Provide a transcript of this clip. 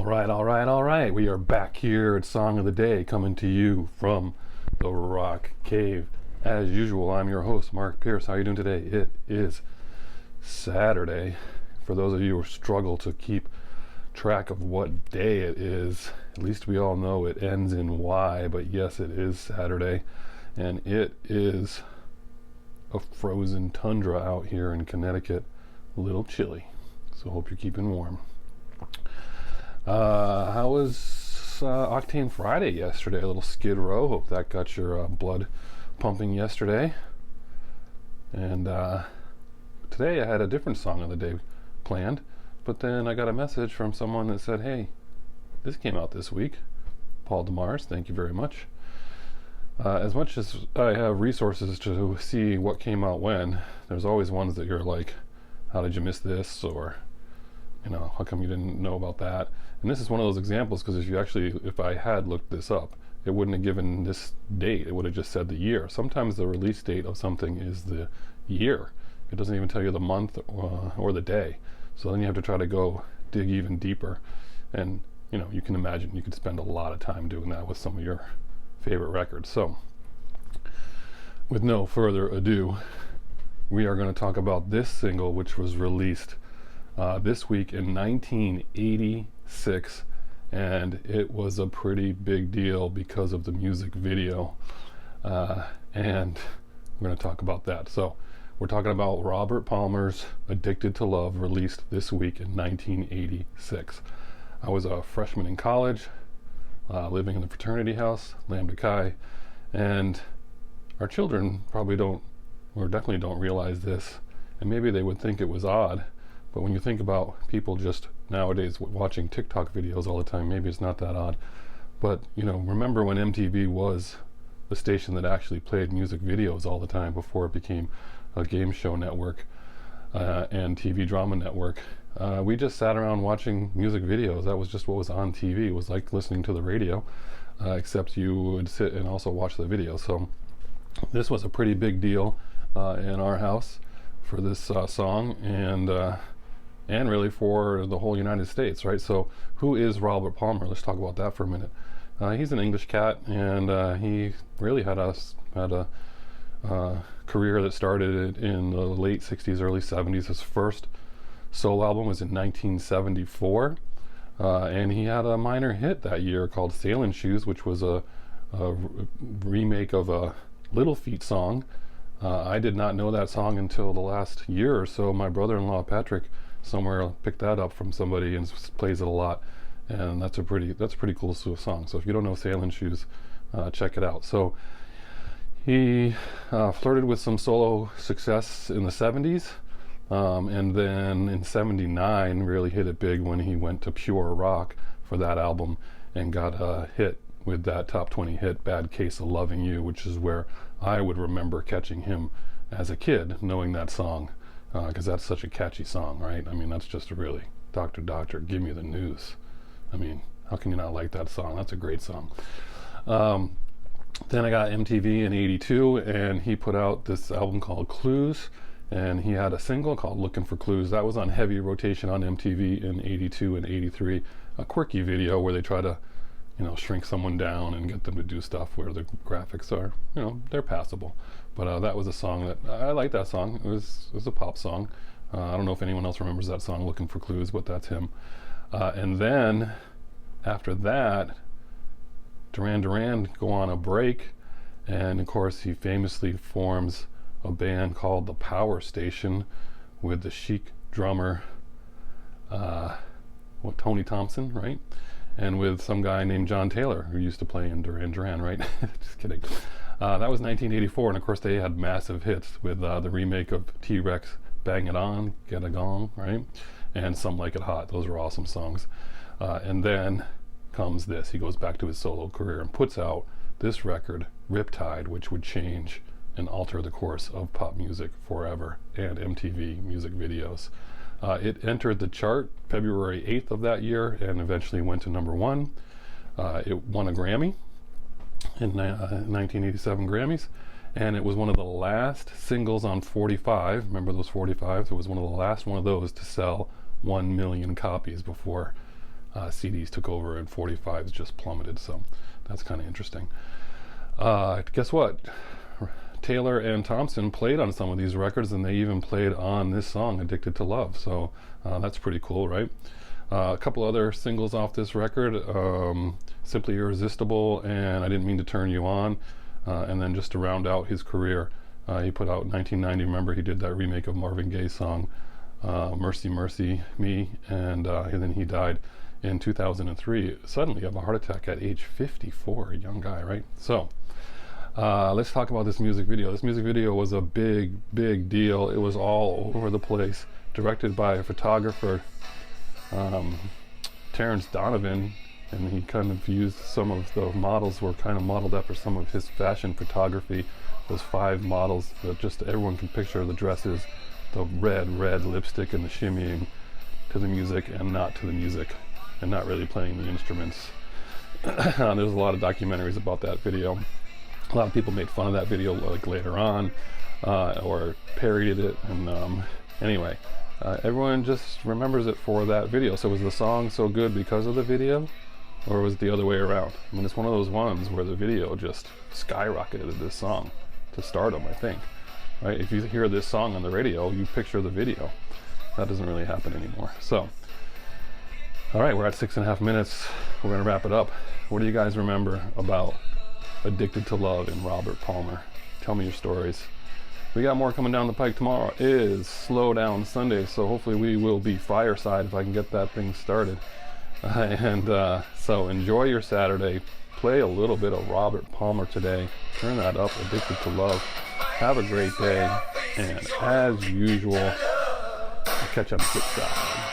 All right. We are back here at Song of the Day, coming to you from the Rock Cave. As usual, I'm your host, Mark Pierce. How are you doing today? It is Saturday. For those of you who struggle to keep track of what day it is, at least we all know it ends in Y, but yes, it is Saturday, and it is a frozen tundra out here in Connecticut. A little chilly, so hope you're keeping warm. How was Octane Friday yesterday? A little Skid Row. Hope that got your blood pumping yesterday. And today I had a different song of the day planned, but then I got a message from someone that said, hey, this came out this week. Paul DeMars, thank you very much. As much as I have resources to see what came out when, there's always ones that you're like, how did you miss this? Or, you know, how come you didn't know about that? And this is one of those examples, because if I had looked this up, it wouldn't have given this date. It would have just said the year. Sometimes the release date of something is the year. It doesn't even tell you the month or the day. So then you have to try to go dig even deeper. And, you know, you can imagine you could spend a lot of time doing that with some of your favorite records. So, with no further ado, we are going to talk about this single, which was released this week in 1986, and it was a pretty big deal because of the music video, and we're going to talk about that. So we're talking about Robert Palmer's Addicted to Love, released this week in 1986. I was a freshman in college, living in the fraternity house, Lambda Chi, and our children probably don't, or definitely don't realize this, and maybe they would think it was odd. But when you think about people just nowadays watching TikTok videos all the time, maybe it's not that odd. But, you know, remember when MTV was the station that actually played music videos all the time before it became a game show network and TV drama network. We just sat around watching music videos. That was just what was on TV. It was like listening to the radio, except you would sit and also watch the video. So this was a pretty big deal in our house for this song, and really for the whole United States, right? So who is Robert Palmer? Let's talk about that for a minute. He's an English cat, and he really had a career that started in the late 60s, early 70s. His first solo album was in 1974, and he had a minor hit that year called Sailing Shoes, which was a remake of a Little Feat song. I did not know that song until the last year or so. My brother-in-law Patrick somewhere picked that up from somebody and plays it a lot, and that's a pretty cool song. So if you don't know Sailing Shoes, check it out. So he flirted with some solo success in the 70s, and then in 79 really hit it big when he went to pure rock for that album and got a hit with that top 20 hit, Bad Case of Loving You, which is where I would remember catching him as a kid, knowing that song, because that's such a catchy song, right? I mean, that's just really, Doctor, Doctor, give me the news. I mean, how can you not like that song? That's a great song. Then I got MTV in 82, and he put out this album called Clues, and he had a single called Looking for Clues. That was on heavy rotation on MTV in 82 and 83, a quirky video where they try to, you know, shrink someone down and get them to do stuff where the graphics are, you know, they're passable. But that was a song that, I like that song. It was a pop song. I don't know if anyone else remembers that song, Looking for Clues, but that's him. And then, after that, Duran Duran go on a break, and of course he famously forms a band called The Power Station with the Chic drummer, Tony Thompson, right? And with some guy named John Taylor, who used to play in Duran Duran, right? Just kidding. That was 1984, and of course they had massive hits with the remake of T-Rex, Bang It On, Get a Gong, right? And Some Like It Hot. Those are awesome songs. And then comes this. He goes back to his solo career and puts out this record, Riptide, which would change and alter the course of pop music forever, and MTV music videos. It entered the chart February 8th of that year and eventually went to number 1. It won a Grammy in 1987 Grammys, and it was one of the last singles on 45. Remember those 45s? It was one of the last one of those to sell 1 million copies before CDs took over and 45s just plummeted. So that's kind of interesting. Guess what? Taylor and Thompson played on some of these records, and they even played on this song, Addicted to Love. So that's pretty cool, right? A couple other singles off this record, Simply Irresistible and I Didn't Mean to Turn You On. And then just to round out his career, he put out in 1990, remember he did that remake of Marvin Gaye's song, Mercy Mercy Me, and then he died in 2003, suddenly of a heart attack at age 54, a young guy, right? So let's talk about this music video. This music video was a big deal. It was all over the place, directed by a photographer, Terrence Donovan, and he kind of used some of the models were kind of modeled after some of his fashion photography. Those 5 models that just everyone can picture, the dresses, the red lipstick, and the shimmying to the music and not to the music, and not really playing the instruments. There's a lot of documentaries about that video. A lot of people made fun of that video like later on, or parodied it, and anyway, everyone just remembers it for that video. So was the song so good because of the video, or was it the other way around? I mean, it's one of those ones where the video just skyrocketed this song to stardom, I think. Right? If you hear this song on the radio, you picture the video. That doesn't really happen anymore. So, all right, we're at 6.5 minutes. We're gonna wrap it up. What do you guys remember about Addicted to Love and Robert Palmer? Tell me your stories. We got more coming down the pike. Tomorrow is Slow Down Sunday, so hopefully we will be fireside if I can get that thing started. So enjoy your Saturday. Play a little bit of Robert Palmer today. Turn that up, Addicted to Love. Have a great day, and as usual, I'll catch you on the flip side.